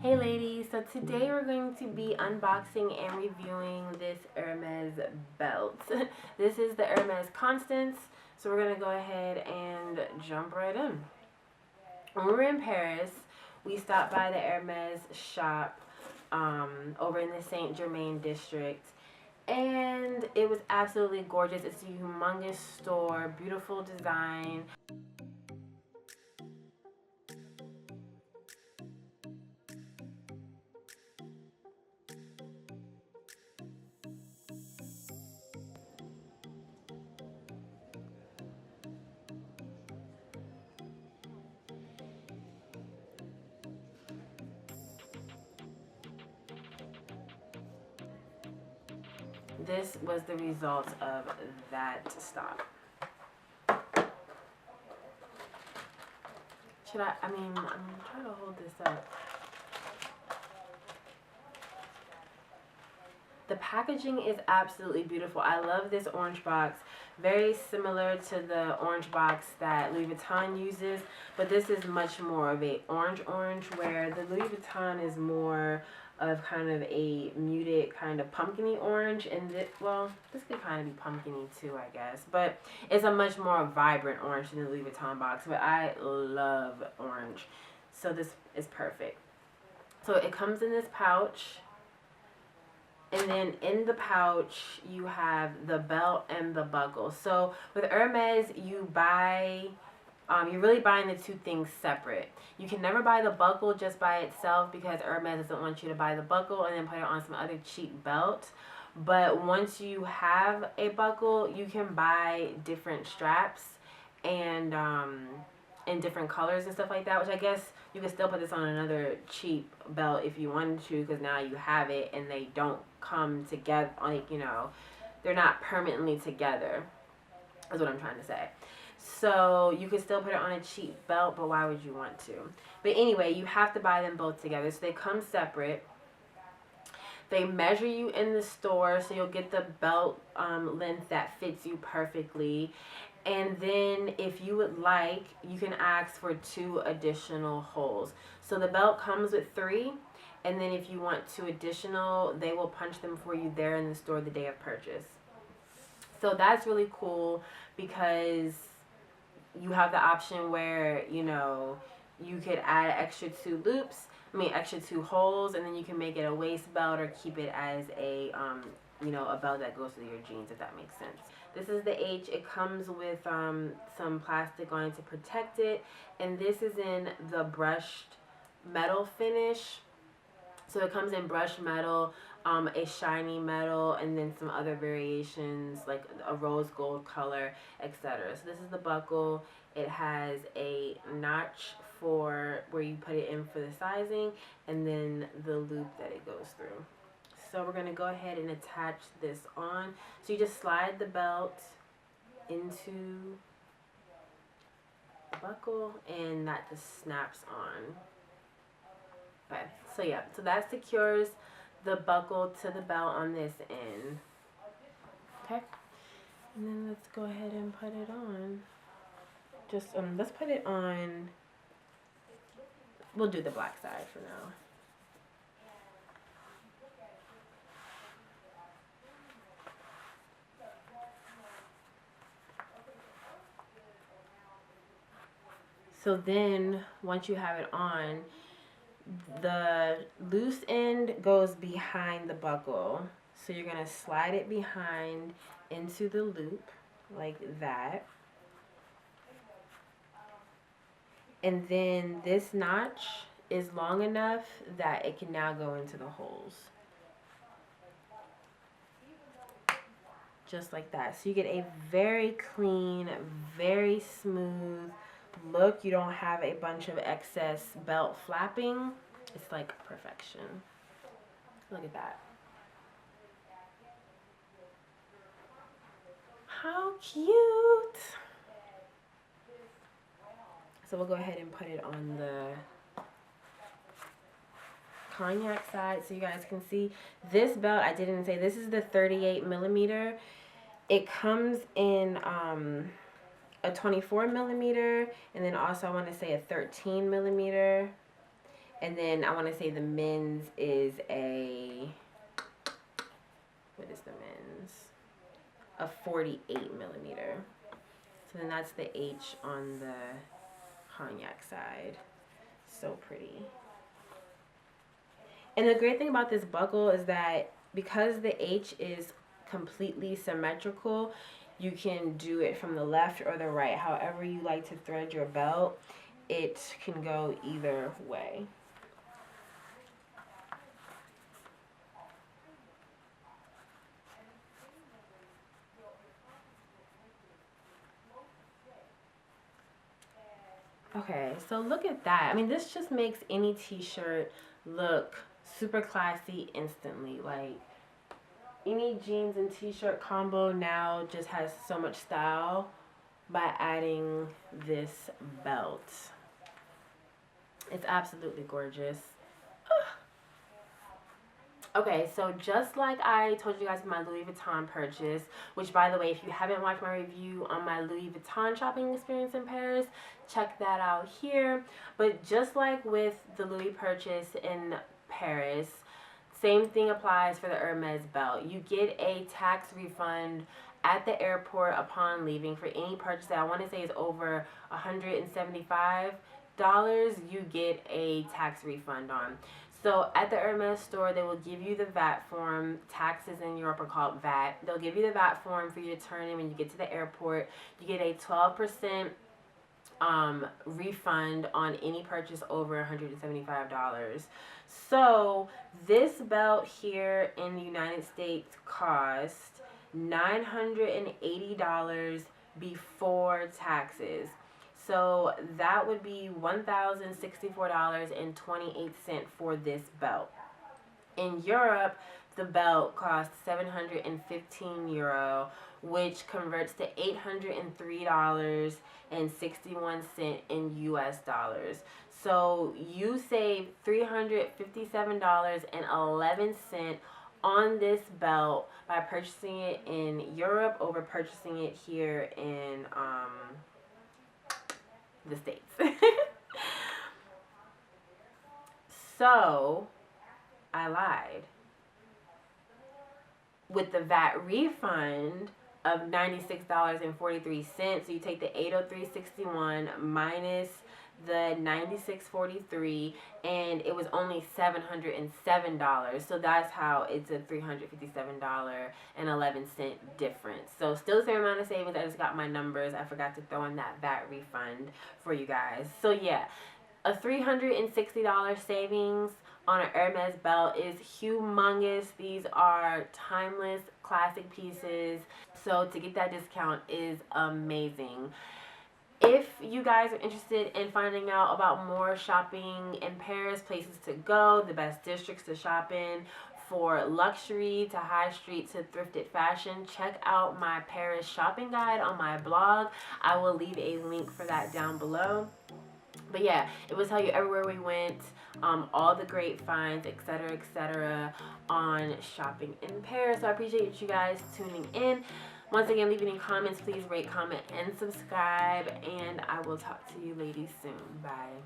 Hey ladies, so today we're going to be unboxing and reviewing this Hermes belt. This is the Hermes Constance, so we're going to go ahead and jump right in. When we were in Paris, we stopped by the Hermes shop over in the Saint-Germain district, and it was absolutely gorgeous. It's a humongous store, beautiful design. This was the result of that stop. I'm trying to hold this up. The packaging is absolutely beautiful. I love this orange box. Very similar to the orange box that Louis Vuitton uses, but this is much more of a orange, where the Louis Vuitton is more of kind of a muted kind of pumpkiny orange, and this could kind of be pumpkiny too, I guess, but it's a much more vibrant orange than the Louis Vuitton box. But I love orange, so this is perfect. So it comes in this pouch, and then in the pouch you have the belt and the buckle. So with Hermes, you buy you're really buying the two things separate. You can never buy the buckle just by itself because Hermes doesn't want you to buy the buckle and then put it on some other cheap belt. But once you have a buckle, you can buy different straps and in different colors and stuff like that, which I guess you can still put this on another cheap belt if you wanted to, because now you have it and they don't come together, like, you know, they're not permanently together, is what I'm trying to say. So you can still put it on a cheap belt, but why would you want to? But anyway, you have to buy them both together. So they come separate. They measure you in the store, so you'll get the belt length that fits you perfectly. And then if you would like, you can ask for 2 additional holes. So the belt comes with 3. And then if you want 2 additional, they will punch them for you there in the store the day of purchase. So that's really cool because you have the option where, you know, you could add extra 2 extra 2 holes, and then you can make it a waist belt or keep it as a, you know, a belt that goes with your jeans, if that makes sense. This is the H. It comes with some plastic on it to protect it, and this is in the brushed metal finish. So it comes in brushed metal, a shiny metal, and then some other variations like a rose gold color, etc. So this is the buckle. It has a notch for where you put it in for the sizing, and then the loop that it goes through. So we're going to go ahead and attach this on. So you just slide the belt into the buckle, and that just snaps on. Okay, so yeah, so that secures the buckle to the belt on this end. Okay, and then let's go ahead and put it on. Just let's put it on. We'll do the black side for now. So then once you have it on, the loose end goes behind the buckle. So you're going to slide it behind into the loop like that. And then this notch is long enough that it can now go into the holes. Just like that. So you get a very clean, very smooth look. You don't have a bunch of excess belt flapping. It's like perfection. Look at that. How cute. So we'll go ahead and put it on the cognac side so you guys can see. This belt, I didn't say, this is the 38mm. It comes in a 24mm, and then also I want to say a 13mm. And then I want to say the men's is a, what is the men's? A 48mm. So then that's the H on the cognac side. So pretty. And the great thing about this buckle is that because the H is completely symmetrical, you can do it from the left or the right. However you like to thread your belt, it can go either way. Okay, so look at that. I mean, this just makes any t-shirt look super classy instantly. Like, any jeans and t-shirt combo now just has so much style by adding this belt. It's absolutely gorgeous. Okay, so just like I told you guys my Louis Vuitton purchase, which by the way, if you haven't watched my review on my Louis Vuitton shopping experience in Paris, check that out here. But just like with the Louis purchase in Paris, same thing applies for the Hermes belt. You get a tax refund at the airport upon leaving for any purchase that I want to say is over $175. You get a tax refund on. So at the Hermes store, they will give you the VAT form. Taxes in Europe are called VAT. They'll give you the VAT form for you to turn in when you get to the airport. You get a 12% refund on any purchase over $175. So this belt here in the United States cost $980 before taxes. So that would be $1,064.28 for this belt. In Europe, the belt costs €715, which converts to $803.61 in US dollars. So you save $357.11 on this belt by purchasing it in Europe over purchasing it here in the States. So I lied. With the VAT refund of $96.43, so you take the $803.61 minus the $96.43, and it was only $707. So that's how it's a $357.11 difference. So still the same amount of savings. I just got my numbers. I forgot to throw in that VAT refund for you guys. So yeah, a $360 savings on an Hermes belt is humongous. These are timeless, classic pieces. So to get that discount is amazing. If you guys are interested in finding out about more shopping in Paris, places to go, the best districts to shop in, for luxury to high street to thrifted fashion, check out my Paris shopping guide on my blog. I will leave a link for that down below. But yeah, it will tell you everywhere we went, all the great finds, etc., on shopping in Paris. So I appreciate you guys tuning in. Once again, leave any comments. Please rate, comment, and subscribe. And I will talk to you ladies soon. Bye.